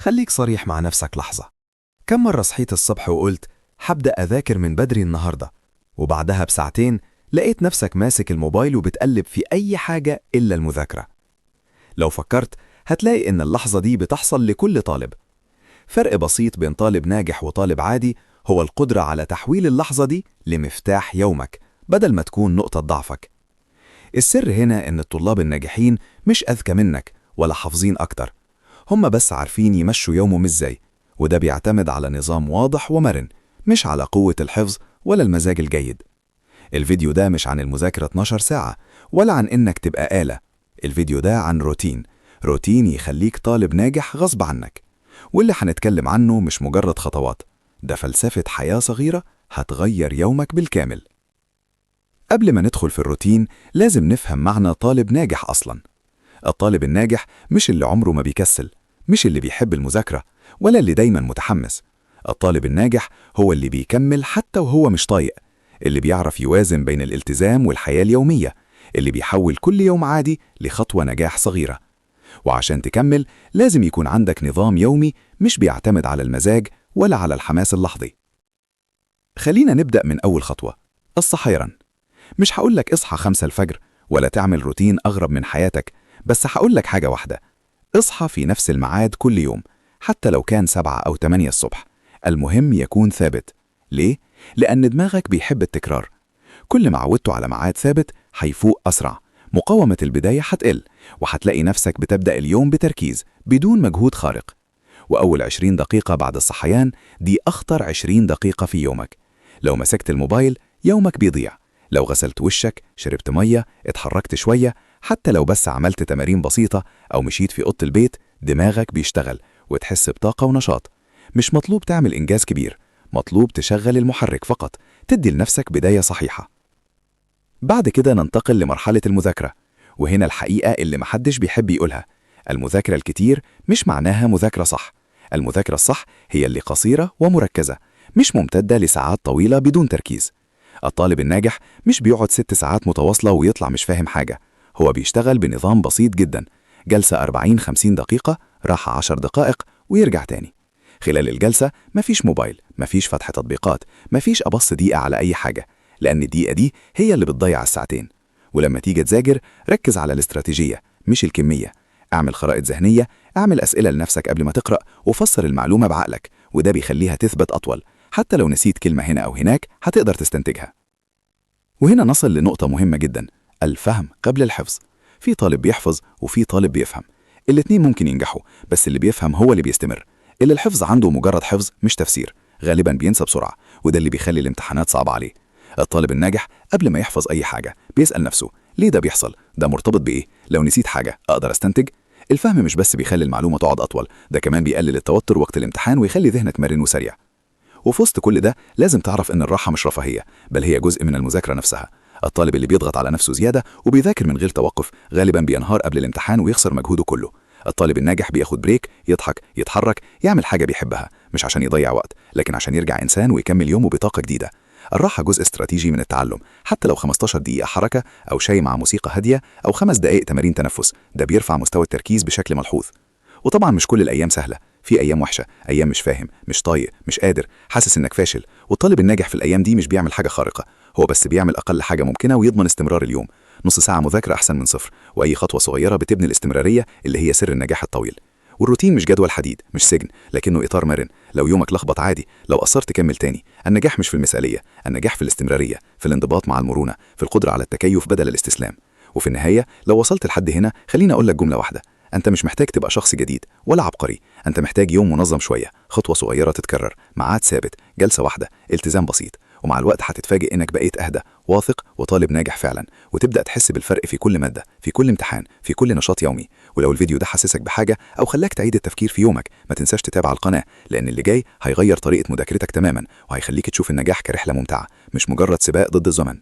خليك صريح مع نفسك لحظة. كم مرة صحيت الصبح وقلت هبدأ أذاكر من بدري النهاردة، وبعدها بساعتين لقيت نفسك ماسك الموبايل وبتقلب في أي حاجة إلا المذاكرة؟ لو فكرت هتلاقي إن اللحظة دي بتحصل لكل طالب. فرق بسيط بين طالب ناجح وطالب عادي هو القدرة على تحويل اللحظة دي لمفتاح يومك بدل ما تكون نقطة ضعفك. السر هنا إن الطلاب الناجحين مش أذكى منك ولا حافظين أكتر، هم بس عارفين يمشوا يومهم إزاي، وده بيعتمد على نظام واضح ومرن، مش على قوة الحفظ ولا المزاج الجيد. الفيديو ده مش عن المذاكرة 12 ساعة ولا عن إنك تبقى آلة. الفيديو ده عن روتين يخليك طالب ناجح غصب عنك. واللي هنتكلم عنه مش مجرد خطوات، ده فلسفة حياة صغيرة هتغير يومك بالكامل. قبل ما ندخل في الروتين لازم نفهم معنى طالب ناجح أصلاً. الطالب الناجح مش اللي عمره ما بيكسل، مش اللي بيحب المذاكرة، ولا اللي دايماً متحمس. الطالب الناجح هو اللي بيكمل حتى وهو مش طايق، اللي بيعرف يوازن بين الالتزام والحياة اليومية، اللي بيحول كل يوم عادي لخطوة نجاح صغيرة. وعشان تكمل لازم يكون عندك نظام يومي مش بيعتمد على المزاج ولا على الحماس اللحظي. خلينا نبدأ من أول خطوة، الصحيان. مش هقولك اصحى 5 الفجر ولا تعمل روتين أغرب من حياتك، بس هقولك حاجة واحدة: اصحى في نفس الميعاد كل يوم، حتى لو كان 7 أو 8 الصبح. المهم يكون ثابت. ليه؟ لأن دماغك بيحب التكرار. كل ما عودته على ميعاد ثابت هيفوق أسرع، مقاومة البداية هتقل، وهتلاقي نفسك بتبدأ اليوم بتركيز بدون مجهود خارق. وأول 20 دقيقة بعد الصحيان دي أخطر 20 دقيقة في يومك. لو مسكت الموبايل يومك بيضيع. لو غسلت وشك، شربت مية، اتحركت شوية، حتى لو بس عملت تمارين بسيطة أو مشيت في أوضة البيت، دماغك بيشتغل وتحس بطاقة ونشاط. مش مطلوب تعمل إنجاز كبير، مطلوب تشغل المحرك فقط، تدي لنفسك بداية صحيحة. بعد كده ننتقل لمرحلة المذاكرة، وهنا الحقيقة اللي محدش بيحب يقولها: المذاكرة الكتير مش معناها مذاكرة صح. المذاكرة الصح هي اللي قصيرة ومركزة، مش ممتدة لساعات طويلة بدون تركيز. الطالب الناجح مش بيقعد 6 ساعات متواصلة ويطلع مش فاهم حاجة، هو بيشتغل بنظام بسيط جدا: جلسة 40-50 دقيقة، راحة 10 دقائق، ويرجع تاني. خلال الجلسة مفيش موبايل، مفيش فتح تطبيقات، مفيش أبص دقيقة على أي حاجة، لأن الدقيقة دي هي اللي بتضيع الساعتين. ولما تيجي تذاكر ركز على الاستراتيجية مش الكمية. اعمل خرائط ذهنية، اعمل أسئلة لنفسك قبل ما تقرأ، وفسر المعلومة بعقلك، وده بيخليها تثبت أطول. حتى لو نسيت كلمة هنا أو هناك هتقدر تستنتجها. وهنا نصل لنقطة مهمة جدا: الفهم قبل الحفظ. في طالب بيحفظ وفي طالب بيفهم. الاتنين ممكن ينجحوا، بس اللي بيفهم هو اللي بيستمر. اللي الحفظ عنده مجرد حفظ مش تفسير، غالبا بينسى بسرعة، وده اللي بيخلي الامتحانات صعبة عليه. الطالب الناجح قبل ما يحفظ أي حاجة بيسأل نفسه: ليه ده بيحصل؟ ده مرتبط بإيه؟ لو نسيت حاجة أقدر أستنتج؟ الفهم مش بس بيخلي المعلومة تقعد أطول، ده كمان بيقلل التوتر وقت الامتحان ويخلي ذهنك مرن وسريع. وفي وسط كل ده لازم تعرف إن الراحة مش رفاهية، بل هي جزء من المذاكرة نفسها. الطالب اللي بيضغط على نفسه زيادة وبيذاكر من غير توقف غالبا بينهار قبل الامتحان ويخسر مجهوده كله. الطالب الناجح بياخد بريك، يضحك، يتحرك، يعمل حاجة بيحبها، مش عشان يضيع وقت لكن عشان يرجع إنسان ويكمل يومه بطاقة جديدة. الراحة جزء استراتيجي من التعلم، حتى لو 15 دقيقة حركة أو شاي مع موسيقى هادية أو 5 دقائق تمارين تنفس، ده بيرفع مستوى التركيز بشكل ملحوظ. وطبعا مش كل الأيام سهلة، في أيام وحشة، أيام مش فاهم، مش طايق، مش قادر، حاسس إنك فاشل. والطالب الناجح في الأيام دي مش بيعمل حاجة خارقة، هو بس بيعمل أقل حاجة ممكنة ويضمن استمرار اليوم. نص ساعة مذاكرة أحسن من صفر، وأي خطوة صغيرة بتبني الاستمرارية اللي هي سر النجاح الطويل. والروتين مش جدول حديد، مش سجن، لكنه إطار مرن. لو يومك لخبط عادي، لو قصرت كمل تاني. النجاح مش في المثالية، النجاح في الاستمرارية، في الانضباط مع المرونة، في القدرة على التكيف بدل الاستسلام. وفي النهاية لو وصلت لحد هنا خليني أقول لك جملة واحدة: أنت مش محتاج تبقى شخص جديد ولا عبقري، أنت محتاج يوم منظم شوية، خطوة صغيرة تتكرر، ميعاد ثابت، جلسة واحدة، التزام بسيط. ومع الوقت هتتفاجئ إنك بقيت أهدى، واثق، وطالب ناجح فعلا، وتبدأ تحس بالفرق في كل مادة، في كل امتحان، في كل نشاط يومي. ولو الفيديو ده حسسك بحاجة أو خلاك تعيد التفكير في يومك، ما تنساش تتابع القناة، لأن اللي جاي هيغير طريقة مذاكرتك تماما، وهيخليك تشوف النجاح كرحلة ممتعة مش مجرد سباق ضد الزمن.